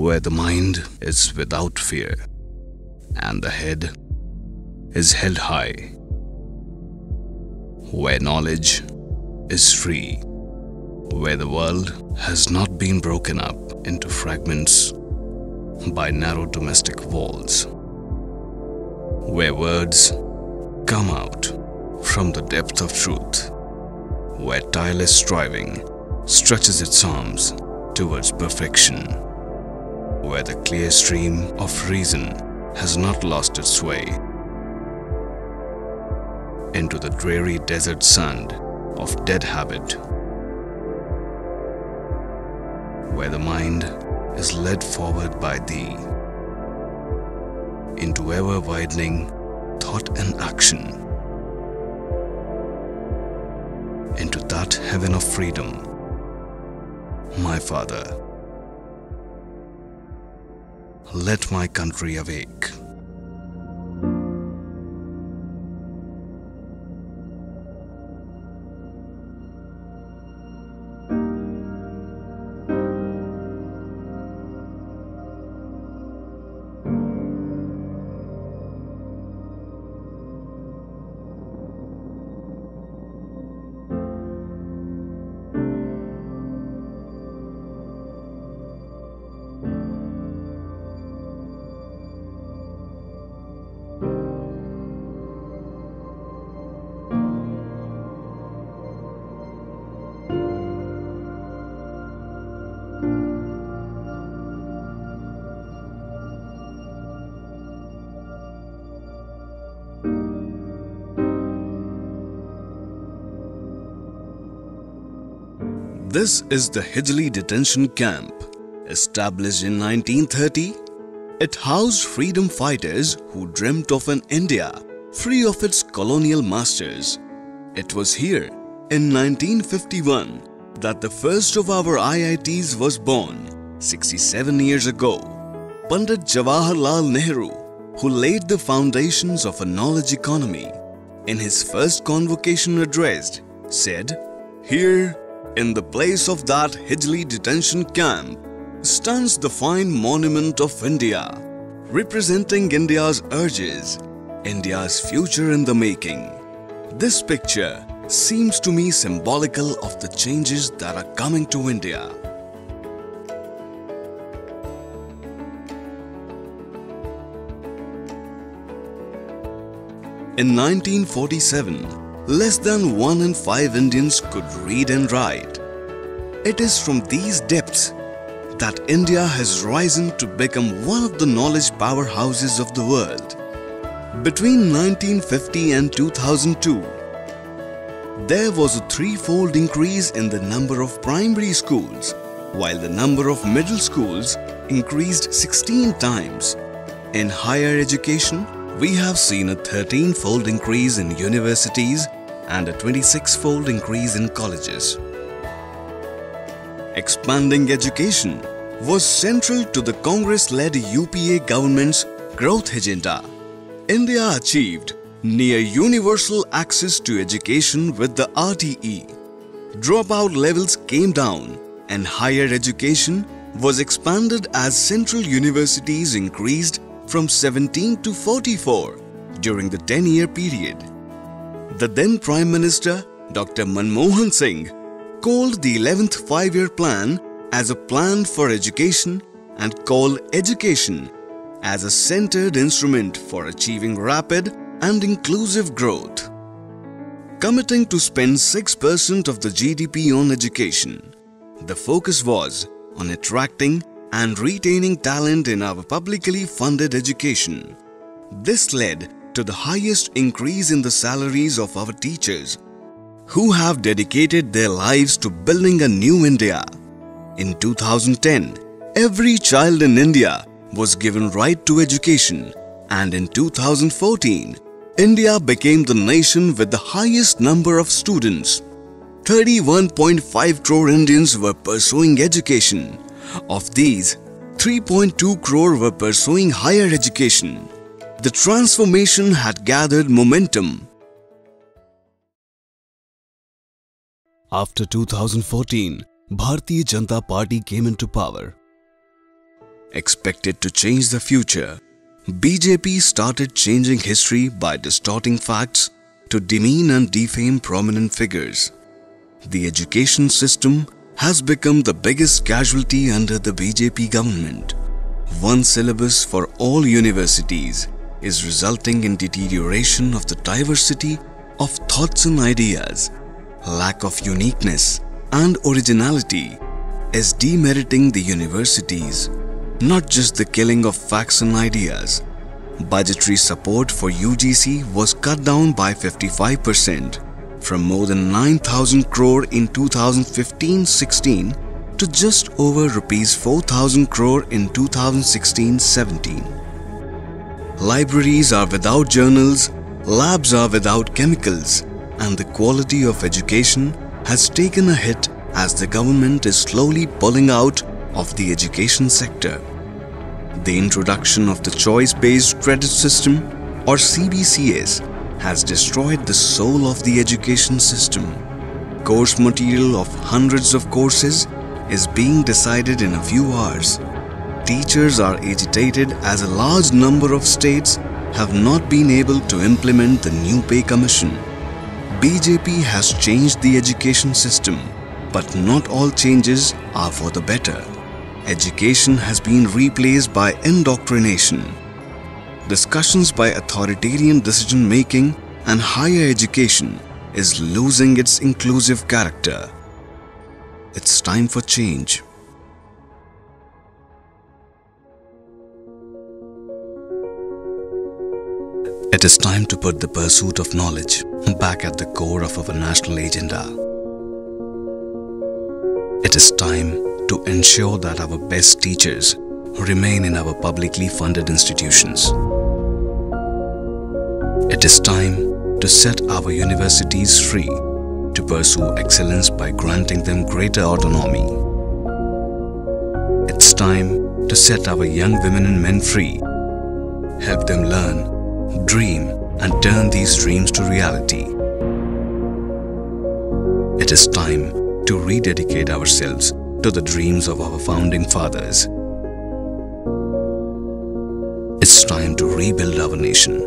where the mind is without fear and the head is held high, where knowledge is free, where the world has not been broken up into fragments by narrow domestic walls, where words come out from the depth of truth, where tireless striving stretches its arms towards perfection, where the clear stream of reason has not lost its way into the dreary desert sand of dead habit, where the mind is led forward by thee into ever-widening thought and action, into that heaven of freedom, my Father. Let my country awake. This is the Hijli detention camp. Established in 1930, it housed freedom fighters who dreamt of an India free of its colonial masters. It was here, in 1951, that the first of our IITs was born, 67 years ago. Pandit Jawaharlal Nehru, who laid the foundations of a knowledge economy, in his first convocation address, said, "Here, in the place of that Hijli detention camp, stands the fine monument of India, representing India's urges, India's future in the making." This picture seems to me symbolical of the changes that are coming to India. In 1947, less than 1 in 5 Indians could read and write. It is from these depths that India has risen to become one of the knowledge powerhouses of the world. Between 1950 and 2002, there was a threefold increase in the number of primary schools, while the number of middle schools increased 16 times. In higher education, we have seen a 13-fold increase in universities and a 26-fold increase in colleges. Expanding education was central to the Congress-led UPA government's growth agenda. India achieved near universal access to education with the RTE. Dropout levels came down and higher education was expanded as central universities increased from 17 to 44 during the 10-year period. The then Prime Minister, Dr. Manmohan Singh, called the 11th five-year plan as a plan for education and called education as a centered instrument for achieving rapid and inclusive growth. Committing to spend 6% of the GDP on education, the focus was on attracting and retaining talent in our publicly funded education. This led to the highest increase in the salaries of our teachers, who have dedicated their lives to building a new India. In 2010, every child in India was given right to education, and in 2014, India became the nation with the highest number of students. 31.5 crore Indians were pursuing education. Of these, 3.2 crore were pursuing higher education. The transformation had gathered momentum. After 2014, Bharatiya Janata Party came into power. expected to change the future, BJP started changing history by distorting facts to demean and defame prominent figures. The education system has become the biggest casualty under the BJP government. One syllabus for all universities is resulting in deterioration of the diversity of thoughts and ideas. Lack of uniqueness and originality is demeriting the universities, not just the killing of facts and ideas. Budgetary support for UGC was cut down by 55%, from more than 9,000 crore in 2015-16 to just over rupees 4,000 crore in 2016-17. Libraries are without journals, labs are without chemicals, and the quality of education has taken a hit as the government is slowly pulling out of the education sector. The introduction of the choice-based credit system or CBCS has destroyed the soul of the education system. Course material of hundreds of courses is being decided in a few hours. Teachers are agitated as a large number of states have not been able to implement the new pay commission. BJP has changed the education system, but not all changes are for the better. Education has been replaced by indoctrination. Discussions by authoritarian decision-making and higher education is losing its inclusive character. It's time for change. It is time to put the pursuit of knowledge back at the core of our national agenda. It is time to ensure that our best teachers remain in our publicly funded institutions. It is time to set our universities free to pursue excellence by granting them greater autonomy. It's time to set our young women and men free, help them learn, dream, and turn these dreams to reality. It is time to rededicate ourselves to the dreams of our founding fathers. It's time to rebuild our nation.